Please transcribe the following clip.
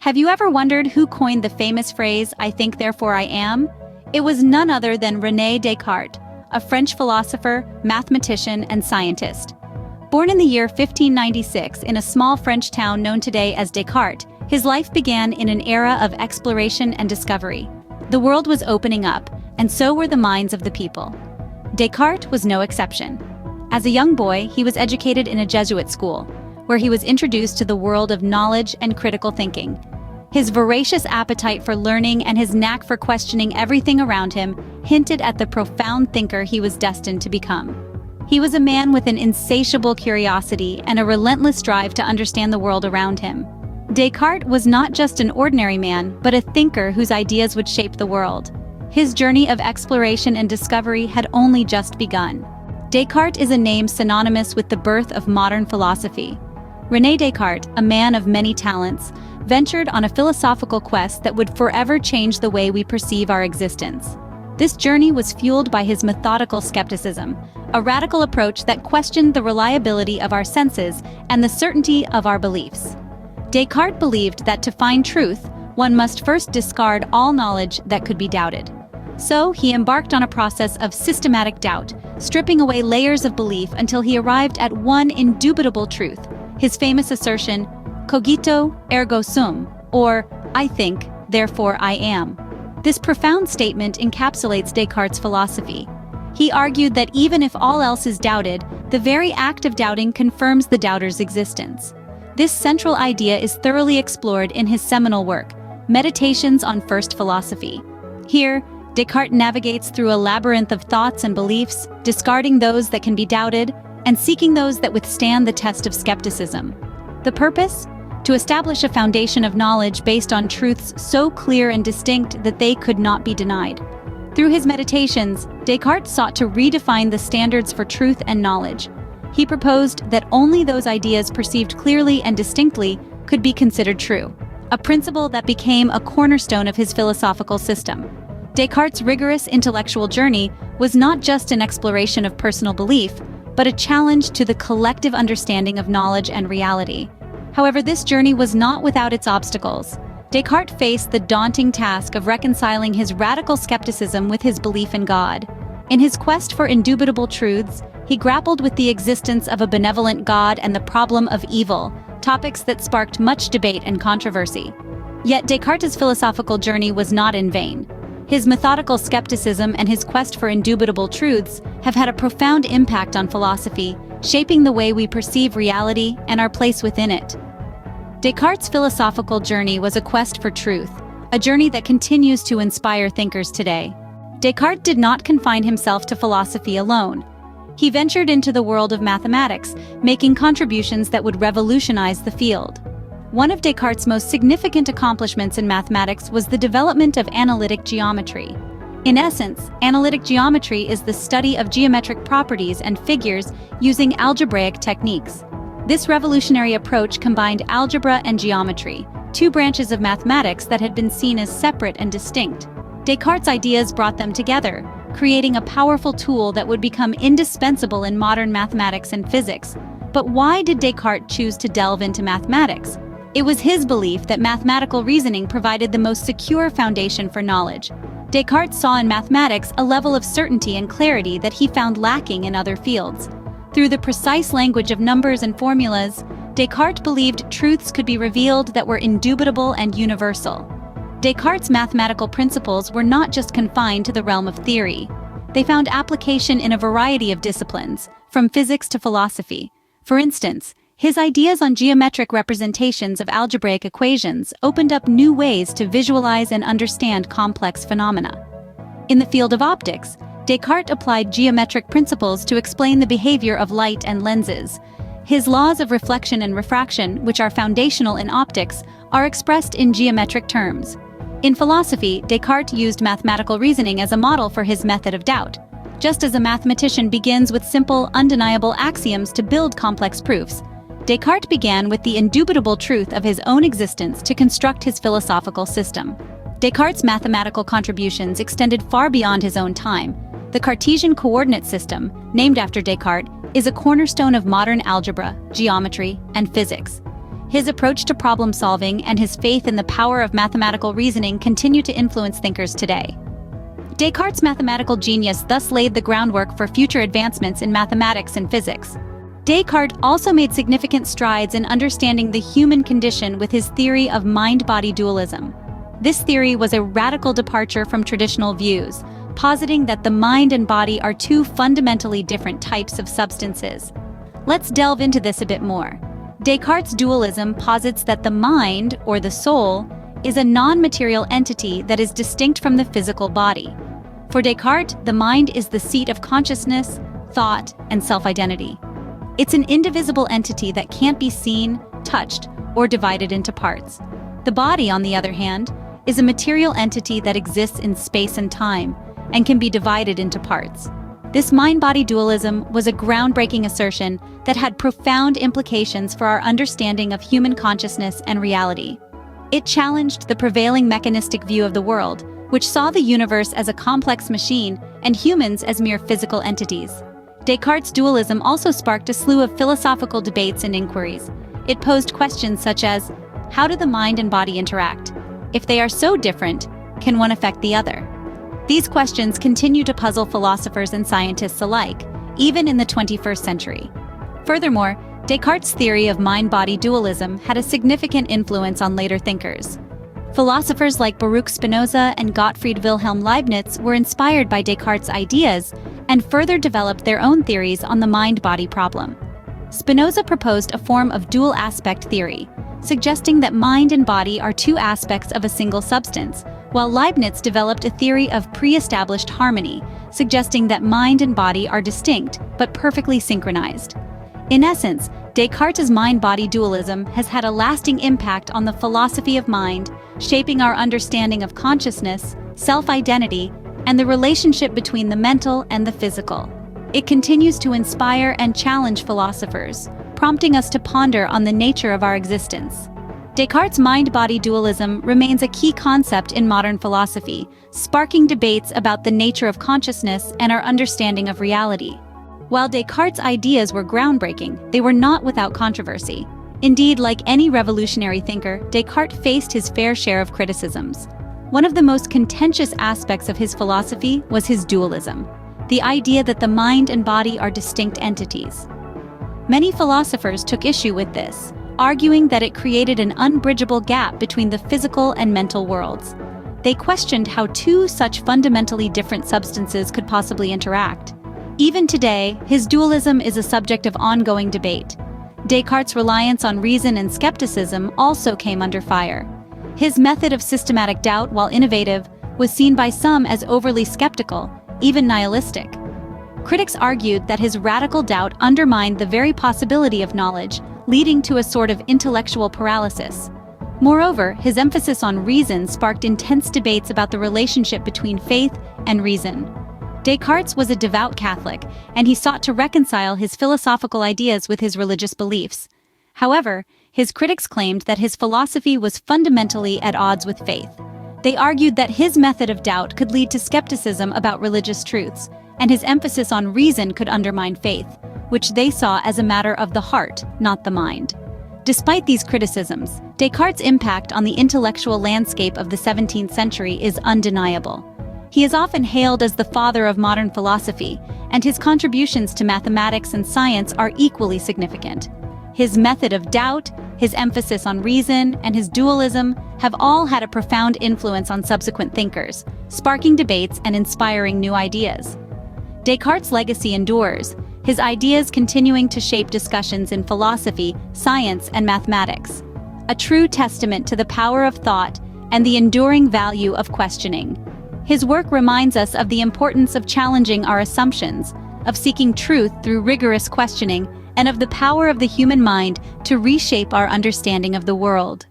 Have you ever wondered who coined the famous phrase, "I think, therefore I am"? It was none other than René Descartes, a French philosopher, mathematician, and scientist. Born in the year 1596 in a small French town known today as Descartes, his life began in an era of exploration and discovery. The world was opening up, and so were the minds of the people. Descartes was no exception. As a young boy, he was educated in a Jesuit school, where he was introduced to the world of knowledge and critical thinking. His voracious appetite for learning and his knack for questioning everything around him hinted at the profound thinker he was destined to become. He was a man with an insatiable curiosity and a relentless drive to understand the world around him. Descartes was not just an ordinary man, but a thinker whose ideas would shape the world. His journey of exploration and discovery had only just begun. Descartes is a name synonymous with the birth of modern philosophy. René Descartes, a man of many talents, ventured on a philosophical quest that would forever change the way we perceive our existence. This journey was fueled by his methodical skepticism, a radical approach that questioned the reliability of our senses and the certainty of our beliefs. Descartes believed that to find truth, one must first discard all knowledge that could be doubted. So he embarked on a process of systematic doubt, stripping away layers of belief until he arrived at one indubitable truth, his famous assertion, "Cogito ergo sum," or "I think, therefore I am." This profound statement encapsulates Descartes' philosophy. He argued that even if all else is doubted, the very act of doubting confirms the doubter's existence. This central idea is thoroughly explored in his seminal work, Meditations on First Philosophy. Here, Descartes navigates through a labyrinth of thoughts and beliefs, discarding those that can be doubted and seeking those that withstand the test of skepticism. The purpose? To establish a foundation of knowledge based on truths so clear and distinct that they could not be denied. Through his meditations, Descartes sought to redefine the standards for truth and knowledge. He proposed that only those ideas perceived clearly and distinctly could be considered true, a principle that became a cornerstone of his philosophical system. Descartes' rigorous intellectual journey was not just an exploration of personal belief, but a challenge to the collective understanding of knowledge and reality. However, this journey was not without its obstacles. Descartes faced the daunting task of reconciling his radical skepticism with his belief in God. In his quest for indubitable truths, he grappled with the existence of a benevolent God and the problem of evil, topics that sparked much debate and controversy. Yet Descartes' philosophical journey was not in vain. His methodical skepticism and his quest for indubitable truths have had a profound impact on philosophy, shaping the way we perceive reality and our place within it. Descartes' philosophical journey was a quest for truth, a journey that continues to inspire thinkers today. Descartes did not confine himself to philosophy alone. He ventured into the world of mathematics, making contributions that would revolutionize the field. One of Descartes' most significant accomplishments in mathematics was the development of analytic geometry. In essence, analytic geometry is the study of geometric properties and figures using algebraic techniques. This revolutionary approach combined algebra and geometry, two branches of mathematics that had been seen as separate and distinct. Descartes' ideas brought them together, creating a powerful tool that would become indispensable in modern mathematics and physics. But why did Descartes choose to delve into mathematics? It was his belief that mathematical reasoning provided the most secure foundation for knowledge. Descartes saw in mathematics a level of certainty and clarity that he found lacking in other fields. Through the precise language of numbers and formulas, Descartes believed truths could be revealed that were indubitable and universal. Descartes' mathematical principles were not just confined to the realm of theory. They found application in a variety of disciplines, from physics to philosophy. For instance, his ideas on geometric representations of algebraic equations opened up new ways to visualize and understand complex phenomena. In the field of optics, Descartes applied geometric principles to explain the behavior of light and lenses. His laws of reflection and refraction, which are foundational in optics, are expressed in geometric terms. In philosophy, Descartes used mathematical reasoning as a model for his method of doubt. Just as a mathematician begins with simple, undeniable axioms to build complex proofs, Descartes began with the indubitable truth of his own existence to construct his philosophical system. Descartes' mathematical contributions extended far beyond his own time. The Cartesian coordinate system, named after Descartes, is a cornerstone of modern algebra, geometry, and physics. His approach to problem solving and his faith in the power of mathematical reasoning continue to influence thinkers today. Descartes' mathematical genius thus laid the groundwork for future advancements in mathematics and physics. Descartes also made significant strides in understanding the human condition with his theory of mind-body dualism. This theory was a radical departure from traditional views, positing that the mind and body are two fundamentally different types of substances. Let's delve into this a bit more. Descartes' dualism posits that the mind, or the soul, is a non-material entity that is distinct from the physical body. For Descartes, the mind is the seat of consciousness, thought, and self-identity. It's an indivisible entity that can't be seen, touched, or divided into parts. The body, on the other hand, is a material entity that exists in space and time, and can be divided into parts. This mind-body dualism was a groundbreaking assertion that had profound implications for our understanding of human consciousness and reality. It challenged the prevailing mechanistic view of the world, which saw the universe as a complex machine and humans as mere physical entities. Descartes' dualism also sparked a slew of philosophical debates and inquiries. It posed questions such as, how do the mind and body interact? If they are so different, can one affect the other? These questions continue to puzzle philosophers and scientists alike, even in the 21st century. Furthermore, Descartes' theory of mind-body dualism had a significant influence on later thinkers. Philosophers like Baruch Spinoza and Gottfried Wilhelm Leibniz were inspired by Descartes' ideas and further developed their own theories on the mind-body problem. Spinoza proposed a form of dual-aspect theory, suggesting that mind and body are two aspects of a single substance, while Leibniz developed a theory of pre-established harmony, suggesting that mind and body are distinct but perfectly synchronized. In essence, Descartes' mind-body dualism has had a lasting impact on the philosophy of mind, shaping our understanding of consciousness, self-identity, and the relationship between the mental and the physical. It continues to inspire and challenge philosophers, prompting us to ponder on the nature of our existence. Descartes' mind-body dualism remains a key concept in modern philosophy, sparking debates about the nature of consciousness and our understanding of reality. While Descartes' ideas were groundbreaking, they were not without controversy. Indeed, like any revolutionary thinker, Descartes faced his fair share of criticisms. One of the most contentious aspects of his philosophy was his dualism, the idea that the mind and body are distinct entities. Many philosophers took issue with this, arguing that it created an unbridgeable gap between the physical and mental worlds. They questioned how two such fundamentally different substances could possibly interact. Even today, his dualism is a subject of ongoing debate. Descartes' reliance on reason and skepticism also came under fire. His method of systematic doubt, while innovative, was seen by some as overly skeptical, even nihilistic. Critics argued that his radical doubt undermined the very possibility of knowledge, leading to a sort of intellectual paralysis. Moreover, his emphasis on reason sparked intense debates about the relationship between faith and reason. Descartes was a devout Catholic, and he sought to reconcile his philosophical ideas with his religious beliefs. However, his critics claimed that his philosophy was fundamentally at odds with faith. They argued that his method of doubt could lead to skepticism about religious truths, and his emphasis on reason could undermine faith, which they saw as a matter of the heart, not the mind. Despite these criticisms, Descartes' impact on the intellectual landscape of the 17th century is undeniable. He is often hailed as the father of modern philosophy, and his contributions to mathematics and science are equally significant. His method of doubt, his emphasis on reason, and his dualism have all had a profound influence on subsequent thinkers, sparking debates and inspiring new ideas. Descartes' legacy endures, his ideas continuing to shape discussions in philosophy, science, and mathematics. A true testament to the power of thought and the enduring value of questioning. His work reminds us of the importance of challenging our assumptions, of seeking truth through rigorous questioning, and of the power of the human mind to reshape our understanding of the world.